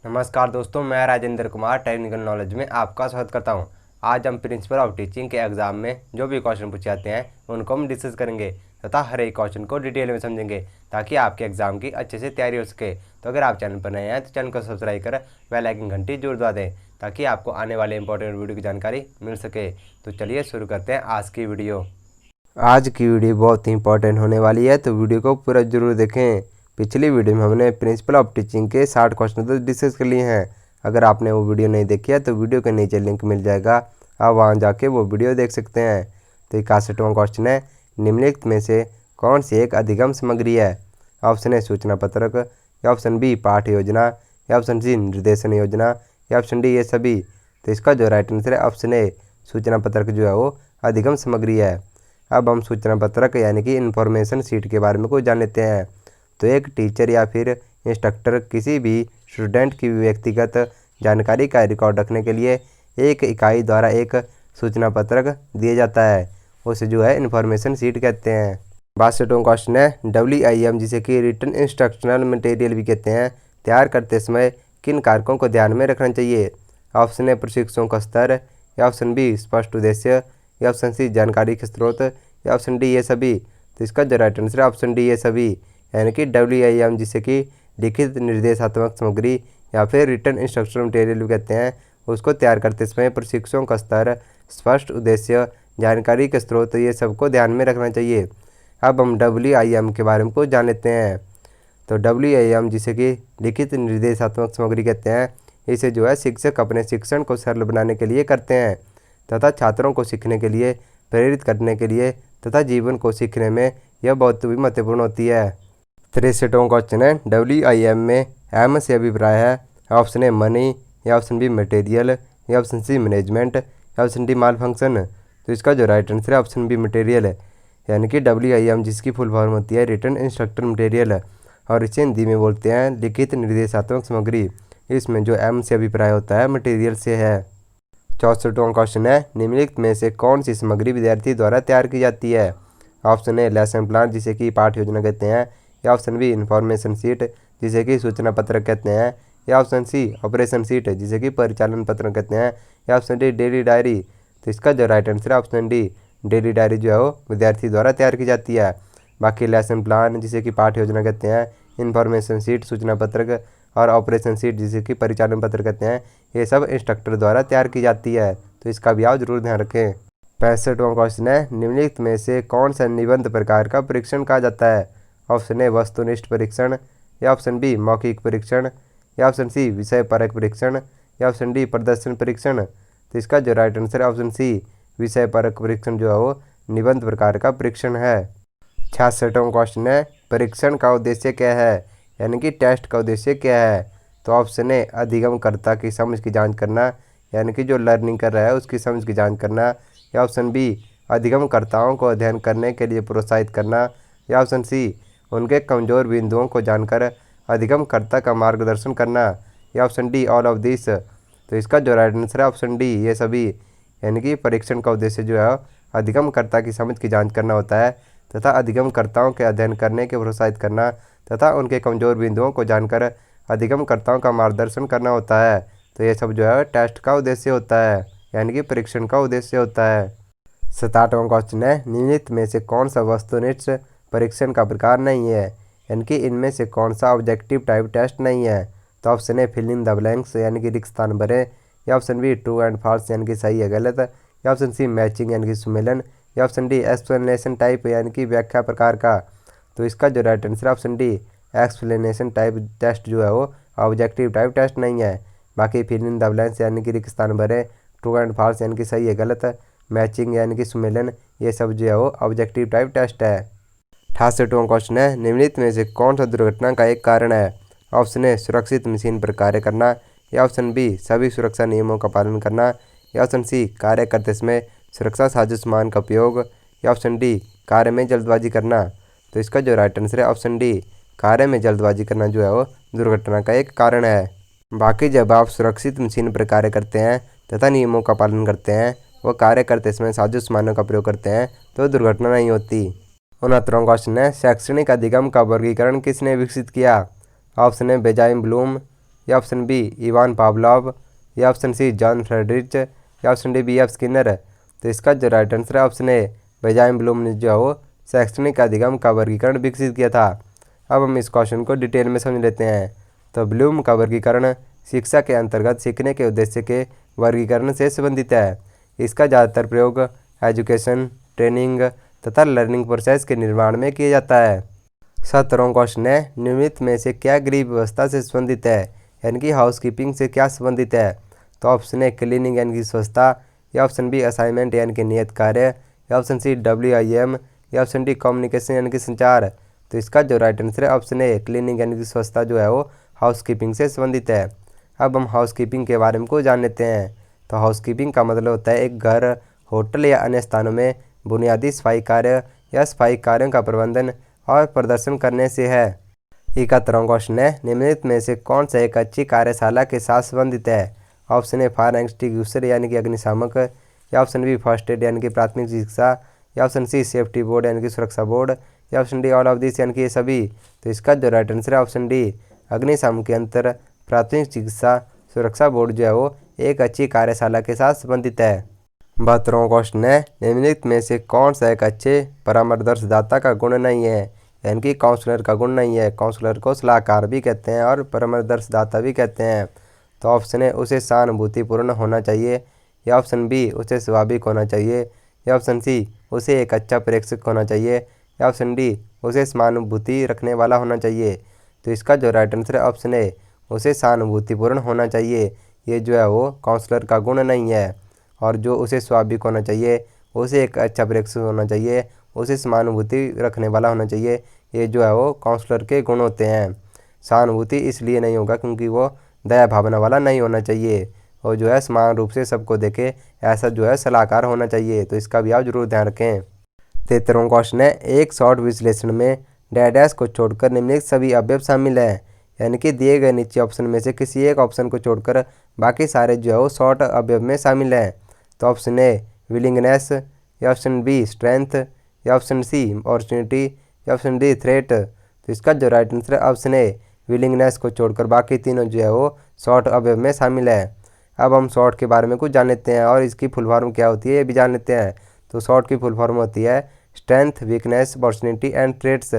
नमस्कार दोस्तों, मैं राजेंद्र कुमार टेक्निकल नॉलेज में आपका स्वागत करता हूं। आज हम प्रिंसिपल ऑफ टीचिंग के एग्ज़ाम में जो भी क्वेश्चन पूछे जाते हैं उनको हम डिस्कस करेंगे तथा हर एक क्वेश्चन को डिटेल में समझेंगे ताकि आपके एग्ज़ाम की अच्छे से तैयारी हो सके। तो अगर आप चैनल पर नए हैं तो चैनल को सब्सक्राइब कर बेल आइकन घंटी जरूर दबा दें ताकि आपको आने वाले इंपॉर्टेंट वीडियो की जानकारी मिल सके। तो चलिए शुरू करते हैं आज की वीडियो। आज की वीडियो बहुत ही इंपॉर्टेंट होने वाली है, तो वीडियो को पूरा जरूर देखें। पिछली वीडियो में हमने प्रिंसिपल ऑफ टीचिंग के 60 क्वेश्चन तो डिस्कस कर लिए हैं। अगर आपने वो वीडियो नहीं देखी है तो वीडियो के नीचे लिंक मिल जाएगा, आप वहां जाके वो वीडियो देख सकते हैं। तो 61वां क्वेश्चन है, निम्नलिखित में से कौन सी एक अधिगम सामग्री है? ऑप्शन ए सूचना पत्रक, या ऑप्शन बी पाठ योजना, या ऑप्शन सी निर्देशन योजना, या ऑप्शन डी ये सभी। तो इसका जो राइट आंसर है ऑप्शन ए सूचना पत्रक जो है वो अधिगम सामग्री है। अब हम सूचना पत्रक यानी कि इन्फॉर्मेशन सीट के बारे में कुछ जान लेते हैं। तो एक टीचर या फिर इंस्ट्रक्टर किसी भी स्टूडेंट की व्यक्तिगत जानकारी का रिकॉर्ड रखने के लिए एक इकाई द्वारा एक सूचना पत्रक दिया जाता है, उसे जो है इन्फॉर्मेशन सीट कहते हैं। 62वां क्वेश्चन है, WIM जिसे कि रिटन इंस्ट्रक्शनल मटेरियल भी कहते हैं, तैयार करते समय किन कारकों को ध्यान में रखना चाहिए? ऑप्शन ए प्रशिक्षुओं का स्तर, या ऑप्शन बी स्पष्ट उद्देश्य, या ऑप्शन सी जानकारी के स्रोत, या ऑप्शन डी ये सभी। तो इसका जो राइट आंसर है ऑप्शन डी ये सभी, यानी कि WIM जिसे कि लिखित निर्देशात्मक सामग्री या फिर रिटन इंस्ट्रक्शनल मटेरियल भी कहते हैं, उसको तैयार करते समय प्रशिक्षुओं का स्तर, स्पष्ट उद्देश्य, जानकारी के स्रोत ये सबको ध्यान में रखना चाहिए। अब हम WIM के बारे में कुछ जान लेते हैं। तो WIM जिसे कि लिखित निर्देशात्मक सामग्री कहते हैं, इसे जो है शिक्षक अपने शिक्षण को सरल बनाने के लिए करते हैं तथा छात्रों को सीखने के लिए प्रेरित करने के लिए तथा जीवन को सीखने में यह बहुत भी महत्वपूर्ण होती है। 63वां क्वेश्चन है, WIM में M से अभिप्राय है? ऑप्शन ए मनी, या ऑप्शन बी मटेरियल, या ऑप्शन सी मैनेजमेंट, या ऑप्शन डी माल फंक्शन। तो इसका जो राइट आंसर है ऑप्शन बी मटेरियल है, यानी कि WIM जिसकी फुल फॉर्म होती है रिटन इंस्ट्रक्शनल मटेरियल, और इसे हिंदी में बोलते हैं लिखित निर्देशात्मक सामग्री। इसमें जो M से अभिप्राय होता है मटेरियल से है। 64वां क्वेश्चन है, निम्नलिखित में से कौन सी सामग्री विद्यार्थी द्वारा तैयार की जाती है? ऑप्शन ए लेसन प्लान जिसे कि पाठ योजना कहते हैं, या ऑप्शन बी इन्फॉर्मेशन सीट जिसे कि सूचना पत्रक कहते हैं, या ऑप्शन सी ऑपरेशन सीट जिसे कि परिचालन पत्रक कहते हैं, या ऑप्शन डी डेली डायरी। तो इसका जो राइट आंसर है ऑप्शन डी डेली डायरी जो है वो विद्यार्थी द्वारा तैयार की जाती है। बाकी लेसन प्लान जिसे कि पाठ योजना कहते हैं, इन्फॉर्मेशन सीट सूचना पत्रक और ऑपरेशन सीट जिसे कि परिचालन पत्र कहते हैं, ये सब इंस्ट्रक्टर द्वारा तैयार की जाती है। तो इसका भी आप जरूर ध्यान रखें। 65वां क्वेश्चन है, निम्नलिखित में से कौन सा निबंध प्रकार का परीक्षण कहा जाता है? ऑप्शन ए वस्तुनिष्ठ परीक्षण, या ऑप्शन बी मौखिक परीक्षण, या ऑप्शन सी विषय परक परीक्षण, या ऑप्शन डी प्रदर्शन परीक्षण। तो इसका जो राइट आंसर है ऑप्शन सी विषय परक परीक्षण जो है वो निबंध प्रकार का परीक्षण है। 66वां क्वेश्चन है, परीक्षण का उद्देश्य क्या है? यानी कि टेस्ट का उद्देश्य क्या है? तो ऑप्शन ए अधिगमकर्ता की समझ की जांच करना, यानी कि जो लर्निंग कर रहा है उसकी समझ की जांच करना, या ऑप्शन बी अधिगमकर्ताओं को अध्ययन करने के लिए प्रोत्साहित करना, या ऑप्शन सी उनके कमजोर बिंदुओं को जानकर अधिगमकर्ता का मार्गदर्शन करना, या option D all of this. तो इसका जो राइट आंसर है ऑप्शन डी ये सभी, यानी कि परीक्षण का उद्देश्य जो है अधिगमकर्ता की समझ की जांच करना होता है तथा अधिगमकर्ताओं के अध्ययन करने के प्रोत्साहित करना तथा उनके कमजोर बिंदुओं को जानकर अधिगमकर्ताओं का मार्गदर्शन करना होता है। तो ये सब जो है टेस्ट का उद्देश्य होता है, यानी कि परीक्षण का उद्देश्य होता है। 67वां क्वेश्चन है, निम्नलिखित में से कौन सा वस्तुनिष्ठ परीक्षण का प्रकार नहीं है? यानी कि इनमें से कौन सा ऑब्जेक्टिव टाइप टेस्ट नहीं है? तो option A fill in the blanks यानी कि रिक्त स्थान भरें, या option B true and false यानी कि सही है गलत, या ऑप्शन सी मैचिंग यानी कि सुमेलन, या ऑप्शन डी एक्सप्लेनेशन टाइप यानी कि व्याख्या प्रकार का। तो इसका जो राइट आंसर है option D explanation type test जो है वो ऑब्जेक्टिव टाइप टेस्ट नहीं है। बाकी फिल इन द ब्लैंक्स यानी कि रिक्त स्थान भरें, ट्रू एंड फॉल्स यानी कि सही है गलत, मैचिंग यानी कि सुमेलन, ये सब जो है वो ऑब्जेक्टिव टाइप टेस्ट है। 68वां क्वेश्चन है, निम्नलिखित में से कौन सा दुर्घटना का एक कारण है? ऑप्शन ए सुरक्षित मशीन पर कार्य करना, या ऑप्शन बी सभी सुरक्षा नियमों का पालन करना, या ऑप्शन सी कार्य करते समय सुरक्षा साजो सामान का उपयोग, या ऑप्शन डी कार्य में जल्दबाजी करना। तो इसका जो राइट आंसर है ऑप्शन डी कार्य में जल्दबाजी करना जो है वो दुर्घटना का एक कारण है। बाकी जब आप सुरक्षित मशीन पर कार्य करते हैं तथा नियमों का पालन करते हैं, वो कार्य करते समय साजो सामानों का प्रयोग करते हैं, तो दुर्घटना नहीं होती। 69वां क्वेश्चन है, शैक्षणिक अधिगम का वर्गीकरण किसने विकसित किया? ऑप्शन ए बेंजामिन ब्लूम, या ऑप्शन बी इवान पावलोव, या ऑप्शन सी जॉन फ्रेडरिच, या ऑप्शन डी बी.एफ. स्किनर। तो इसका जो राइट आंसर है ऑप्शन ए बेंजामिन ब्लूम ने जो है वो शैक्षणिक अधिगम का वर्गीकरण विकसित किया था। अब हम इस क्वेश्चन को डिटेल में समझ लेते हैं। तो ब्लूम का वर्गीकरण शिक्षा के अंतर्गत सीखने के उद्देश्य के वर्गीकरण से संबंधित है। इसका ज़्यादातर प्रयोग एजुकेशन, ट्रेनिंग तथा लर्निंग प्रोसेस के निर्माण में किया जाता है। 17वां क्वेश्चन है, निम्नलिखित में से क्या गृह व्यवस्था से संबंधित है, यानी कि हाउस कीपिंग से क्या संबंधित है। तो ऑप्शन ए क्लीनिंग यानी कि स्वच्छता, या ऑप्शन बी असाइनमेंट यानी कि नियत कार्य, या ऑप्शन सी WIM, या ऑप्शन डी कम्युनिकेशन यानी कि संचार। तो इसका जो राइट आंसर है ऑप्शन ए क्लीनिंग यानी कि स्वच्छता जो है वो हाउस कीपिंग से संबंधित है। अब हम हाउस कीपिंग के बारे में को जान लेते हैं। तो हाउस कीपिंग का मतलब होता है एक घर, होटल या अन्य स्थानों में बुनियादी सफाई कार्य या सफाई कार्यों का प्रबंधन और प्रदर्शन करने से है। 71वां क्वेश्चन है, निम्नलिखित में से कौन सा एक अच्छी कार्यशाला के साथ संबंधित है। ऑप्शन ए फायर एक्सटिंग्विशर यानी कि अग्निशामक, या ऑप्शन बी फर्स्ट एड यानी कि प्राथमिक चिकित्सा, या ऑप्शन सी सेफ्टी बोर्ड यानी कि सुरक्षा बोर्ड, या option D all of this यानी कि ये सभी। तो इसका जो राइट आंसर है ऑप्शन डी अग्निशामक के अंतर प्राथमिक चिकित्सा सुरक्षा बोर्ड जो है वो एक अच्छी कार्यशाला के साथ संबंधित है। 72वां क्वेश्चन है, निम्नलिखित में से कौन सा एक अच्छे परामर्शदाता का गुण नहीं है, यानी कि काउंसलर का गुण नहीं है। काउंसलर को सलाहकार भी कहते हैं और परामर्शदाता भी कहते हैं। तो ऑप्शन ए उसे सहानुभूतिपूर्ण होना चाहिए, या ऑप्शन बी उसे स्वाभाविक होना चाहिए, या ऑप्शन सी उसे एक अच्छा प्रेक्षक होना चाहिए, या ऑप्शन डी उसे समानुभूति रखने वाला होना चाहिए। तो इसका जो राइट आंसर है ऑप्शन ए उसे सहानुभूतिपूर्ण होना चाहिए। ये जो है वो काउंसलर का गुण नहीं है। और जो उसे स्वाभाविक होना चाहिए, उसे एक अच्छा प्रेक्षक होना चाहिए, उसे समानुभूति रखने वाला होना चाहिए, ये जो है वो काउंसलर के गुण होते हैं। सहानुभूति इसलिए नहीं होगा क्योंकि वो दया भावना वाला नहीं होना चाहिए, और जो है समान रूप से सबको देखे ऐसा जो है सलाहकार होना चाहिए। तो इसका भी आप जरूर ध्यान रखें। 73वां क्वेश्चन है, एक शॉर्ट विश्लेषण में डैश को छोड़कर निम्नलिखित सभी अवयव शामिल हैं, यानी कि दिए गए नीचे ऑप्शन में से किसी एक ऑप्शन को छोड़कर बाकी सारे जो है वो शॉर्ट अवयव में शामिल हैं। तो ऑप्शन ए विलिंगनेस, या ऑप्शन बी स्ट्रेंथ, या ऑप्शन सी अपॉर्चुनिटी, या ऑप्शन डी थ्रेट। तो इसका जो राइट आंसर है ऑप्शन ए विलिंगनेस को छोड़कर बाकी तीनों जो है वो शॉर्ट अवयव में शामिल है। अब हम शॉर्ट के बारे में कुछ जान लेते हैं और इसकी फुल फॉर्म क्या होती है ये भी जान लेते हैं। तो शॉर्ट की फुल फॉर्म होती है strength, weakness, opportunity and threats.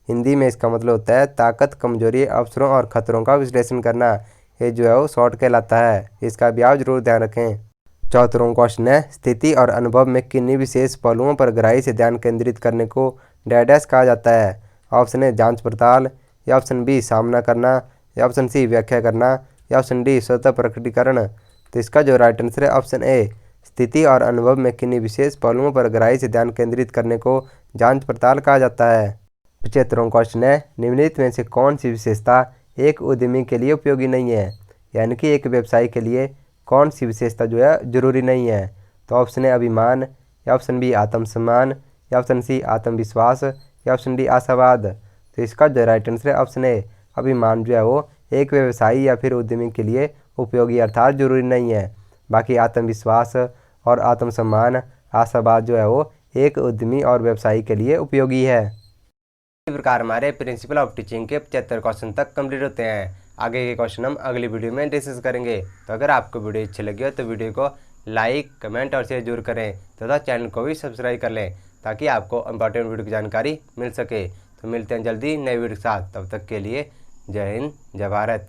Hindi में इसका मतलब होता है ताकत, कमजोरी, अवसरों और खतरों का विश्लेषण करना। ये जो है वो शॉर्ट कहलाता है। इसका भी आप जरूर ध्यान रखें। 74वां क्वेश्चन है, स्थिति और अनुभव में किन्हीं विशेष पहलुओं पर गहराई से ध्यान केंद्रित करने को डैश कहा जाता है। ऑप्शन ए जांच पड़ताल, या ऑप्शन बी सामना करना, या ऑप्शन सी व्याख्या करना, या ऑप्शन डी स्वतः प्रकटीकरण। तो इसका जो राइट आंसर है ऑप्शन ए स्थिति और अनुभव में किन्हीं विशेष पहलुओं पर गहराई से ध्यान केंद्रित करने को जांच पड़ताल कहा जाता है। 75वां क्वेश्चन है, निम्नलिखित में से कौन सी विशेषता एक उद्यमी के लिए उपयोगी नहीं है, यानी कि एक व्यवसायी के लिए कौन सी विशेषता जो है जरूरी नहीं है। तो ऑप्शन ए अभिमान, या ऑप्शन बी आत्मसम्मान, या ऑप्शन सी आत्मविश्वास, या ऑप्शन डी आशावाद। तो इसका जो राइट आंसर है ऑप्शन ए अभिमान जो है वो एक व्यवसायी या फिर उद्यमी के लिए उपयोगी अर्थात जरूरी नहीं है। बाकी आत्मविश्वास और आत्मसम्मान, आशावाद जो है वो एक उद्यमी और व्यवसायी के लिए उपयोगी है। इस प्रकार हमारे प्रिंसिपल ऑफ टीचिंग के 75 क्वेश्चन तक कंप्लीट होते हैं। आगे के क्वेश्चन हम अगली वीडियो में डिस्कस करेंगे। तो अगर आपको वीडियो अच्छी लगी हो तो वीडियो को लाइक, कमेंट और शेयर जरूर करें तथा चैनल को भी सब्सक्राइब कर लें ताकि आपको इंपॉर्टेंट वीडियो की जानकारी मिल सके। तो मिलते हैं जल्दी नए वीडियो के साथ। तब तक के लिए जय हिंद, जय भारत।